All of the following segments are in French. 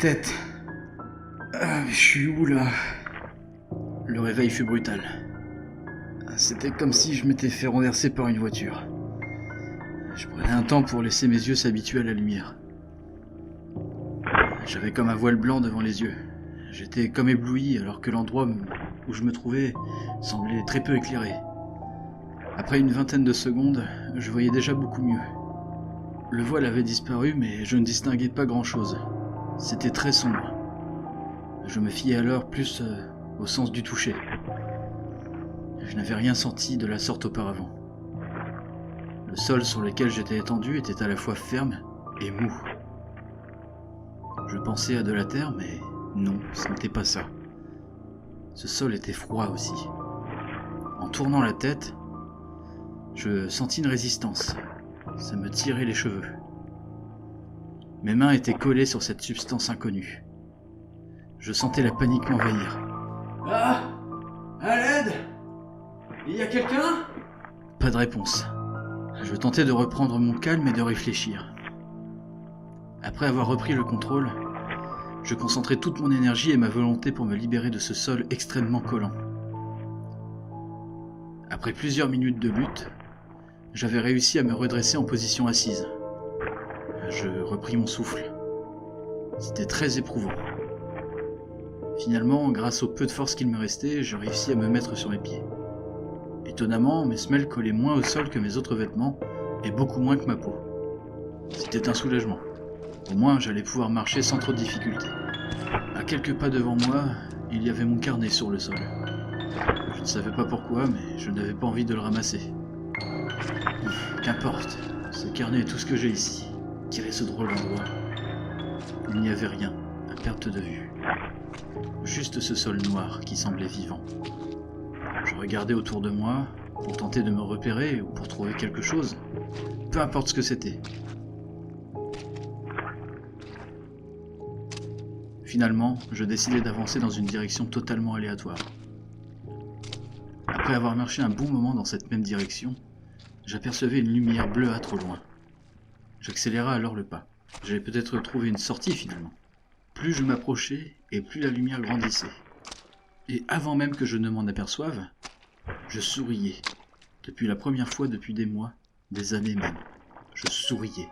tête. Je suis où là? Le réveil fut brutal. C'était comme si je m'étais fait renverser par une voiture. Je prenais un temps pour laisser mes yeux s'habituer à la lumière. J'avais comme un voile blanc devant les yeux. J'étais comme ébloui alors que l'endroit où je me trouvais semblait très peu éclairé. Après une vingtaine de secondes, je voyais déjà beaucoup mieux. Le voile avait disparu, mais je ne distinguais pas grand-chose. C'était très sombre. Je me fiais alors plus au sens du toucher. Je n'avais rien senti de la sorte auparavant. Le sol sur lequel j'étais étendu était à la fois ferme et mou. Je pensais à de la terre, mais non, ce n'était pas ça. Ce sol était froid aussi. En tournant la tête, je sentis une résistance. Ça me tirait les cheveux. Mes mains étaient collées sur cette substance inconnue. Je sentais la panique m'envahir. Ah! À l'aide! Il y a quelqu'un? Pas de réponse. Je tentais de reprendre mon calme et de réfléchir. Après avoir repris le contrôle, je concentrais toute mon énergie et ma volonté pour me libérer de ce sol extrêmement collant. Après plusieurs minutes de lutte, j'avais réussi à me redresser en position assise. Je repris mon souffle. C'était très éprouvant. Finalement, grâce au peu de force qu'il me restait, je réussis à me mettre sur mes pieds. Étonnamment, mes semelles collaient moins au sol que mes autres vêtements, et beaucoup moins que ma peau. C'était un soulagement. Au moins, j'allais pouvoir marcher sans trop de difficulté. À quelques pas devant moi, il y avait mon carnet sur le sol. Je ne savais pas pourquoi, mais je n'avais pas envie de le ramasser. Qu'importe, ce carnet est tout ce que j'ai ici. Quel est ce drôle d'endroit? Il n'y avait rien, à perte de vue. Juste ce sol noir qui semblait vivant. Je regardais autour de moi, pour tenter de me repérer ou pour trouver quelque chose. Peu importe ce que c'était. Finalement, je décidai d'avancer dans une direction totalement aléatoire. Après avoir marché un bon moment dans cette même direction, j'apercevais une lumière bleuâtre au loin. J'accéléra alors le pas. J'allais peut-être trouver une sortie finalement. Plus je m'approchais, et plus la lumière grandissait. Et avant même que je ne m'en aperçoive, je souriais. Depuis la première fois depuis des mois, des années même. Je souriais.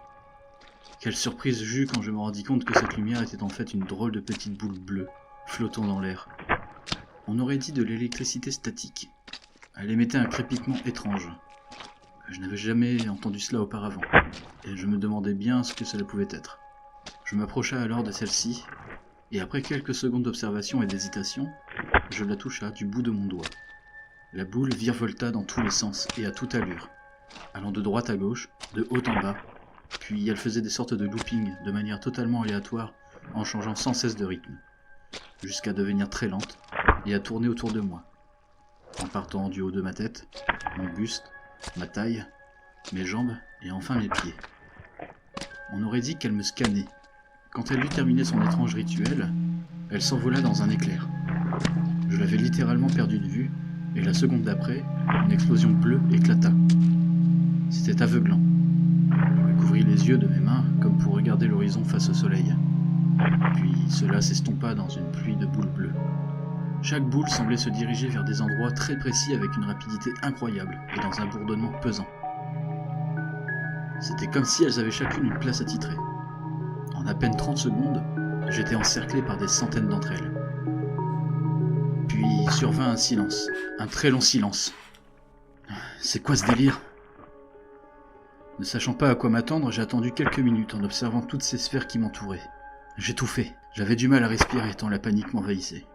Quelle surprise j'eus quand je me rendis compte que cette lumière était en fait une drôle de petite boule bleue, flottant dans l'air. On aurait dit de l'électricité statique. Elle émettait un crépitement étrange. Je n'avais jamais entendu cela auparavant, et je me demandais bien ce que cela pouvait être. Je m'approcha alors de celle-ci, et après quelques secondes d'observation et d'hésitation, je la toucha du bout de mon doigt. La boule virevolta dans tous les sens et à toute allure, allant de droite à gauche, de haut en bas, puis elle faisait des sortes de loopings de manière totalement aléatoire, en changeant sans cesse de rythme, jusqu'à devenir très lente et à tourner autour de moi, en partant du haut de ma tête, mon buste, ma taille, mes jambes et enfin mes pieds. On aurait dit qu'elle me scannait. Quand elle eut terminé son étrange rituel, elle s'envola dans un éclair. Je l'avais littéralement perdue de vue, et la seconde d'après, une explosion bleue éclata. C'était aveuglant. Je me couvris les yeux de mes mains comme pour regarder l'horizon face au soleil. Puis cela s'estompa dans une pluie de boules bleues. Chaque boule semblait se diriger vers des endroits très précis avec une rapidité incroyable et dans un bourdonnement pesant. C'était comme si elles avaient chacune une place attitrée. En à peine 30 secondes, j'étais encerclé par des centaines d'entre elles. Puis survint un silence, un très long silence. C'est quoi ce délire? Ne sachant pas à quoi m'attendre, j'ai attendu quelques minutes en observant toutes ces sphères qui m'entouraient. J'étouffais, j'avais du mal à respirer tant la panique m'envahissait.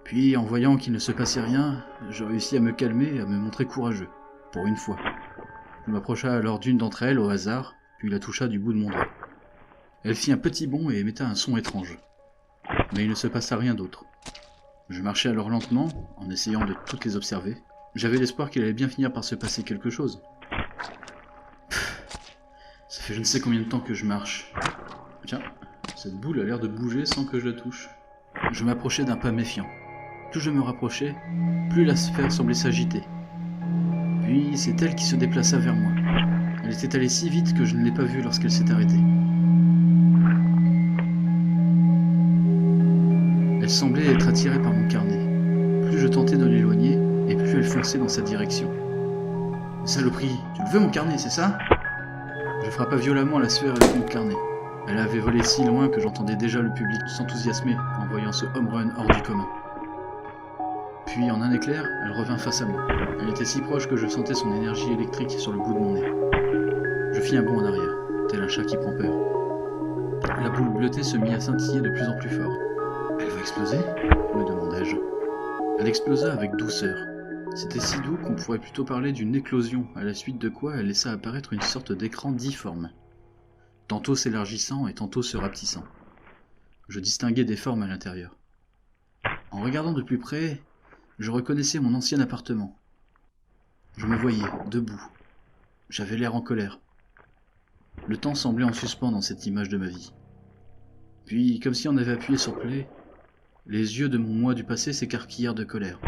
Puis, en voyant qu'il ne se passait rien, je réussis à me calmer et à me montrer courageux, pour une fois. Je m'approcha alors d'une d'entre elles au hasard, puis la toucha du bout de mon doigt. Elle fit un petit bond et émetta un son étrange. Mais il ne se passa rien d'autre. Je marchais alors lentement, en essayant de toutes les observer. J'avais l'espoir qu'il allait bien finir par se passer quelque chose. Ça fait je ne sais combien de temps que je marche. Tiens, cette boule a l'air de bouger sans que je la touche. Je m'approchais d'un pas méfiant. Plus je me rapprochais, plus la sphère semblait s'agiter. Puis c'est elle qui se déplaça vers moi. Elle était allée si vite que je ne l'ai pas vue lorsqu'elle s'est arrêtée. Elle semblait être attirée par mon carnet. Plus je tentais de l'éloigner, et plus elle fonçait dans sa direction. Saloperie, tu le veux mon carnet, c'est ça? Je frappa violemment la sphère avec mon carnet. Elle avait volé si loin que j'entendais déjà le public s'enthousiasmer en voyant ce home run hors du commun. Puis, en un éclair, elle revint face à moi. Elle était si proche que je sentais son énergie électrique sur le bout de mon nez. Je fis un bond en arrière, tel un chat qui prend peur. La boule bleutée se mit à scintiller de plus en plus fort. « Elle va exploser ?» me demandai-je. Elle explosa avec douceur. C'était si doux qu'on pourrait plutôt parler d'une éclosion, à la suite de quoi elle laissa apparaître une sorte d'écran difforme, tantôt s'élargissant et tantôt se rapetissant. Je distinguais des formes à l'intérieur. En regardant de plus près, je reconnaissais mon ancien appartement. Je me voyais, debout. J'avais l'air en colère. Le temps semblait en suspens dans cette image de ma vie. Puis, comme si on avait appuyé sur play, les yeux de mon moi du passé s'écarquillèrent de colère.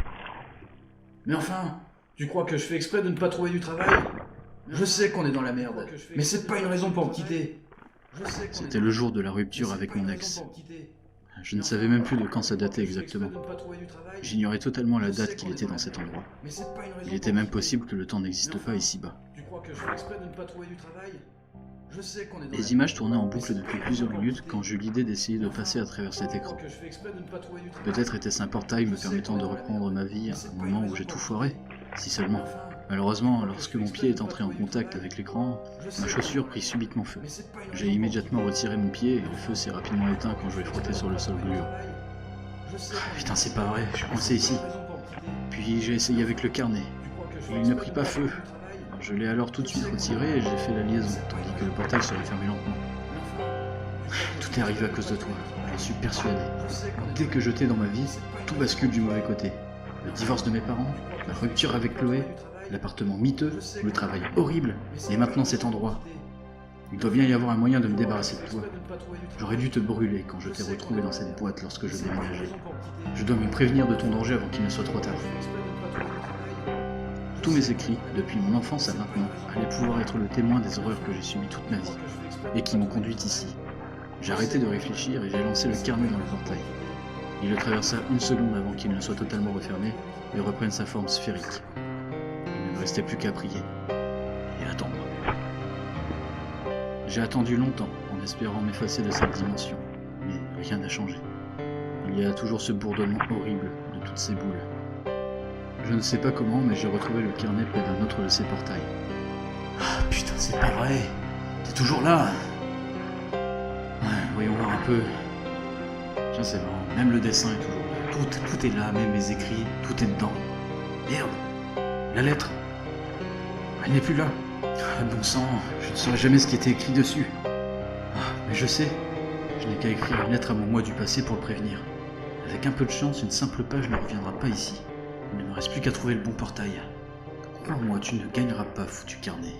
« Mais enfin, tu crois que je fais exprès de ne pas trouver du travail? Je sais qu'on est dans la merde, mais c'est pas une raison pour me quitter. » C'était le jour de la rupture avec mon ex. Je ne savais même plus de quand ça datait exactement. J'ignorais totalement la date qu'il était dans cet endroit. Il était même possible que le temps n'existe pas ici-bas. Les images tournaient en boucle depuis plusieurs minutes quand j'eus l'idée d'essayer de passer à travers cet écran. Peut-être était-ce un portail me permettant de reprendre ma vie à un moment où j'ai tout foiré, si seulement. Malheureusement, lorsque mon pied est entré en contact avec l'écran, ma chaussure prit subitement feu. J'ai immédiatement retiré mon pied et le feu s'est rapidement éteint quand je l'ai frotté sur le sol gluant. Putain, c'est pas vrai, je suis coincé ici. Puis j'ai essayé avec le carnet. Il ne prit pas feu. Je l'ai alors tout de suite retiré et j'ai fait la liaison, tandis que le portail se refermait lentement. Tout est arrivé à cause de toi, j'en suis persuadé. Dès que je t'ai dans ma vie, tout bascule du mauvais côté. Le divorce de mes parents, la rupture avec Chloé, l'appartement miteux, le travail horrible, et maintenant cet endroit. Il doit bien y avoir un moyen de me débarrasser de toi. J'aurais dû te brûler quand je t'ai retrouvé dans cette boîte lorsque je déménageais. Je dois me prévenir de ton danger avant qu'il ne soit trop tard. Tous mes écrits, depuis mon enfance à maintenant, allaient pouvoir être le témoin des horreurs que j'ai subies toute ma vie, et qui m'ont conduit ici. J'ai arrêté de réfléchir et j'ai lancé le carnet dans le portail. Il le traversa une seconde avant qu'il ne soit totalement refermé et reprenne sa forme sphérique. Il ne me restait plus qu'à prier. Et attendre. J'ai attendu longtemps en espérant m'effacer de cette dimension, mais rien n'a changé. Il y a toujours ce bourdonnement horrible de toutes ces boules. Je ne sais pas comment, mais j'ai retrouvé le carnet près d'un autre de ces portails. Ah putain, c'est pas vrai! T'es toujours là! Ouais, voyons voir un peu. Tiens, c'est marrant, même le dessin est toujours là. Tout est là, même mes écrits, tout est dedans. Merde! La lettre! Elle n'est plus là! Ah, bon sang, je ne saurais jamais ce qui était écrit dessus. Ah, mais je sais, je n'ai qu'à écrire une lettre à mon moi du passé pour le prévenir. Avec un peu de chance, une simple page ne reviendra pas ici. Il ne me reste plus qu'à trouver le bon portail. Crois-moi, tu ne gagneras pas, foutu carnet.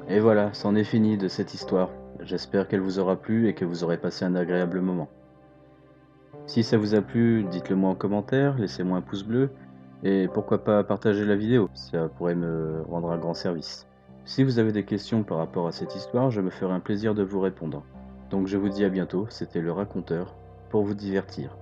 Et voilà, c'en est fini de cette histoire. J'espère qu'elle vous aura plu et que vous aurez passé un agréable moment. Si ça vous a plu, dites-le moi en commentaire, laissez-moi un pouce bleu, et pourquoi pas partager la vidéo, ça pourrait me rendre un grand service. Si vous avez des questions par rapport à cette histoire, je me ferai un plaisir de vous répondre. Donc je vous dis à bientôt, c'était le raconteur, pour vous divertir.